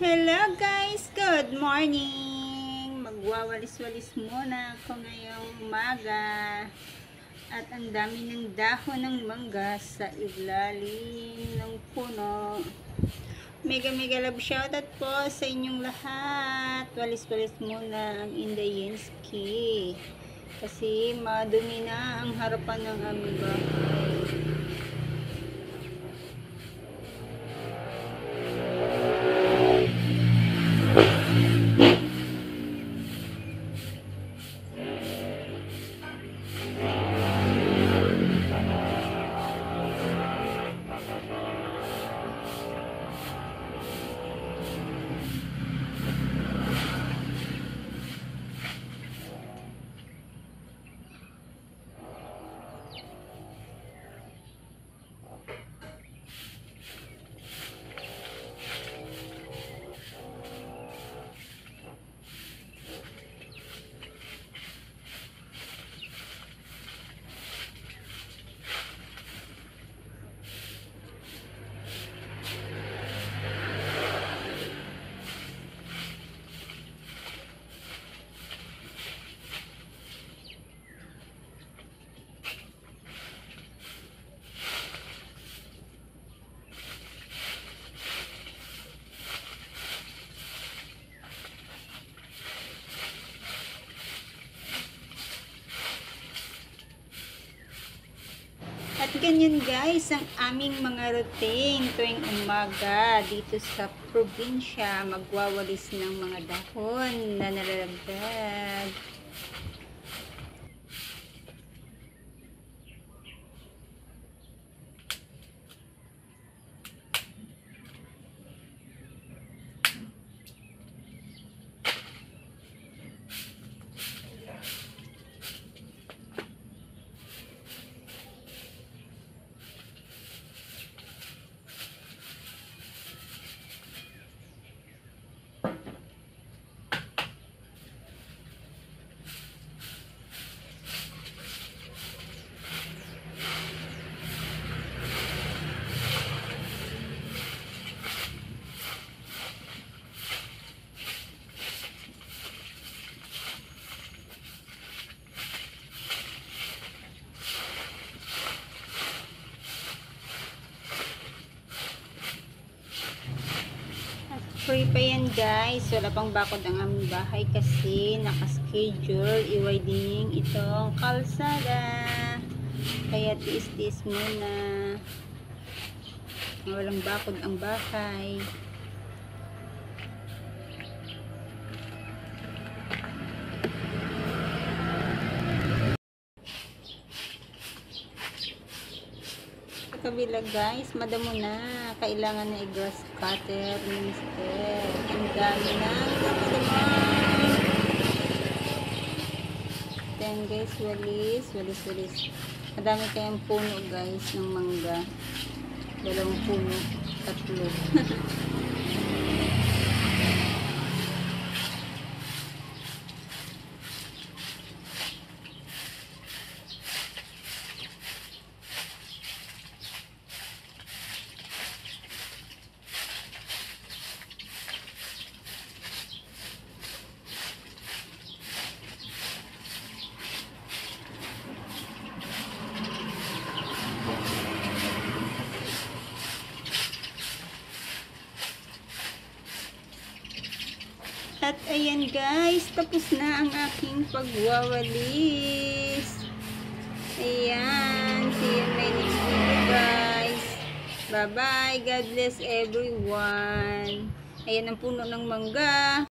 Hello guys! Good morning! Magwawalis-walis muna ako ngayong umaga. At ang dami ng dahon ng mangga sa ilalim ng puno. Mega love shoutout po sa inyong lahat. Walis-walis muna ang Indayenski. Kasi madumi na ang harapan ng aming bahay. At ganyan guys ang aming mga routine tuwing umaga dito sa probinsya. Magwawalis ng mga dahon na nalalagdag. Free pa yan guys, wala pang bakod ang aming bahay kasi nakaschedule i-widening itong kalsada, kaya tiis-tiis muna, walang bakod ang bahay. Kabila guys, madamo na, kailangan na i-grass cutter ni Mister. Ang dami na damo. Then guys, walis. Madami kayang puno guys ng mangga. 2 puno, 3. At ayan guys, tapos na ang aking pagwawalis. Ayan, see you in my next video guys. Bye bye, God bless everyone. Ayan ang puno ng mangga.